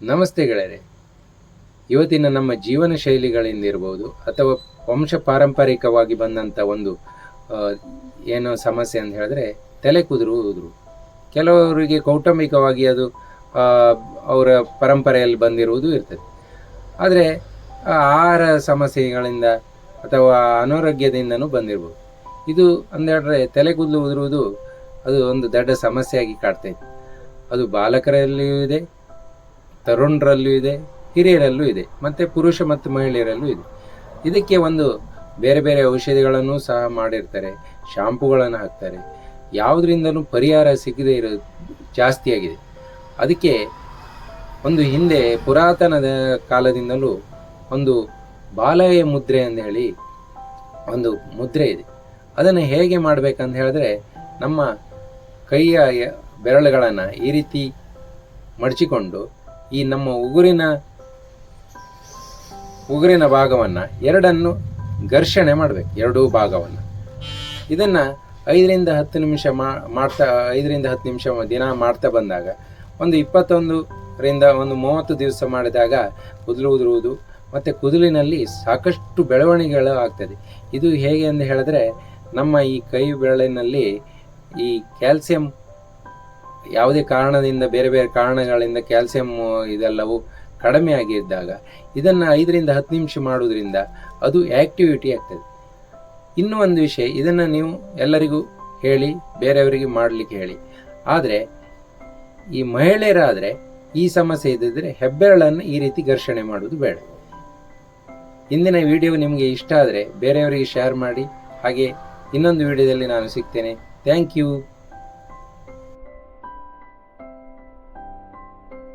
ನಮಸ್ತೆ ಗೆಳೆಯರೆ. ಇವತ್ತಿನ ನಮ್ಮ ಜೀವನ ಶೈಲಿಗಳಿಂದಿರ್ಬೋದು ಅಥವಾ ವಂಶ ಪಾರಂಪರಿಕವಾಗಿ ಬಂದಂಥ ಒಂದು ಏನೋ ಸಮಸ್ಯೆ ಅಂತ ಹೇಳಿದ್ರೆ ತಲೆ ಕೂದಲು. ಕೆಲವರಿಗೆ ಕೌಟುಂಬಿಕವಾಗಿ ಅದು ಅವರ ಪರಂಪರೆಯಲ್ಲಿ ಬಂದಿರುವುದು ಇರ್ತದೆ. ಆದರೆ ಆಹಾರ ಸಮಸ್ಯೆಗಳಿಂದ ಅಥವಾ ಅನಾರೋಗ್ಯದಿಂದನೂ ಬಂದಿರ್ಬೋದು. ಇದು ಅಂದೇಳಿದ್ರೆ ತಲೆ ಕೂದಲು ಉದುರುವುದು ಅದು ಒಂದು ದೊಡ್ಡ ಸಮಸ್ಯೆಯಾಗಿ ಕಾಡ್ತೈತೆ. ಅದು ಬಾಲಕರಲ್ಲಿಯೂ ಇದೆ, ತರುಣರಲ್ಲೂ ಇದೆ, ಹಿರಿಯರಲ್ಲೂ ಇದೆ, ಮತ್ತು ಪುರುಷ ಮತ್ತು ಮಹಿಳೆಯರಲ್ಲೂ ಇದೆ. ಇದಕ್ಕೆ ಒಂದು ಬೇರೆ ಬೇರೆ ಔಷಧಿಗಳನ್ನು ಸಹ ಮಾಡಿರ್ತಾರೆ, ಶಾಂಪುಗಳನ್ನು ಹಾಕ್ತಾರೆ. ಯಾವುದರಿಂದಲೂ ಪರಿಹಾರ ಸಿಗದೇ ಇರೋದು ಜಾಸ್ತಿಯಾಗಿದೆ. ಅದಕ್ಕೆ ಒಂದು ಹಿಂದೆ ಪುರಾತನದ ಕಾಲದಿಂದಲೂ ಒಂದು ಬಾಲಯ ಮುದ್ರೆ ಅಂತ ಹೇಳಿ ಒಂದು ಮುದ್ರೆ ಇದೆ. ಅದನ್ನು ಹೇಗೆ ಮಾಡಬೇಕಂತ ಹೇಳಿದ್ರೆ, ನಮ್ಮ ಕೈಯ ಬೆರಳುಗಳನ್ನು ಈ ರೀತಿ ಮಡಚಿಕೊಂಡು ಈ ನಮ್ಮ ಉಗುರಿನ ಭಾಗವನ್ನು ಎರಡನ್ನು ಘರ್ಷಣೆ ಮಾಡಬೇಕು, ಎರಡೂ ಭಾಗವನ್ನು. ಇದನ್ನು 5ರಿಂದ 10 ನಿಮಿಷ ಮಾಡ್ತಾ 5ರಿಂದ 10 ನಿಮಿಷ ದಿನ ಮಾಡ್ತಾ ಬಂದಾಗ ಒಂದು 21ರಿಂದ 30 ದಿವಸ ಮಾಡಿದಾಗ ಕೂದಲು ಉದುರುವುದು ಮತ್ತು ಕೂದಲಿನಲ್ಲಿ ಸಾಕಷ್ಟು ಬೆಳವಣಿಗೆಗಳು ಆಗ್ತದೆ. ಇದು ಹೇಗೆ ಅಂತ ಹೇಳಿದ್ರೆ, ನಮ್ಮ ಈ ಕೈ ಬೆರಳಿನಲ್ಲಿ ಈ ಕ್ಯಾಲ್ಸಿಯಂ ಯಾವುದೇ ಕಾರಣದಿಂದ ಬೇರೆ ಬೇರೆ ಕಾರಣಗಳಿಂದ ಕ್ಯಾಲ್ಸಿಯಂ ಇದೆಲ್ಲವೂ ಕಡಿಮೆ ಆಗಿದ್ದಾಗ ಇದನ್ನು 5ರಿಂದ 10 ನಿಮಿಷ ಮಾಡೋದ್ರಿಂದ ಅದು ಆ್ಯಕ್ಟಿವಿಟಿ ಆಗ್ತದೆ. ಇನ್ನೂ ಒಂದು ವಿಷಯ, ಇದನ್ನು ನೀವು ಎಲ್ಲರಿಗೂ ಹೇಳಿ, ಬೇರೆಯವರಿಗೆ ಮಾಡಲಿಕ್ಕೆ ಹೇಳಿ. ಆದರೆ ಈ ಮಹಿಳೆಯರಾದರೆ ಈ ಸಮಸ್ಯೆ ಇದ್ದಿದ್ದರೆ ಹೆಬ್ಬೆರಳನ್ನು ಈ ರೀತಿ ಘರ್ಷಣೆ ಮಾಡೋದು ಬೇಡ. ಇಂದಿನ ವಿಡಿಯೋ ನಿಮಗೆ ಇಷ್ಟ ಆದರೆ ಬೇರೆಯವರಿಗೆ ಶೇರ್ ಮಾಡಿ. ಹಾಗೆ ಇನ್ನೊಂದು ವಿಡಿಯೋದಲ್ಲಿ ನಾನು ಸಿಗ್ತೇನೆ. Thank you.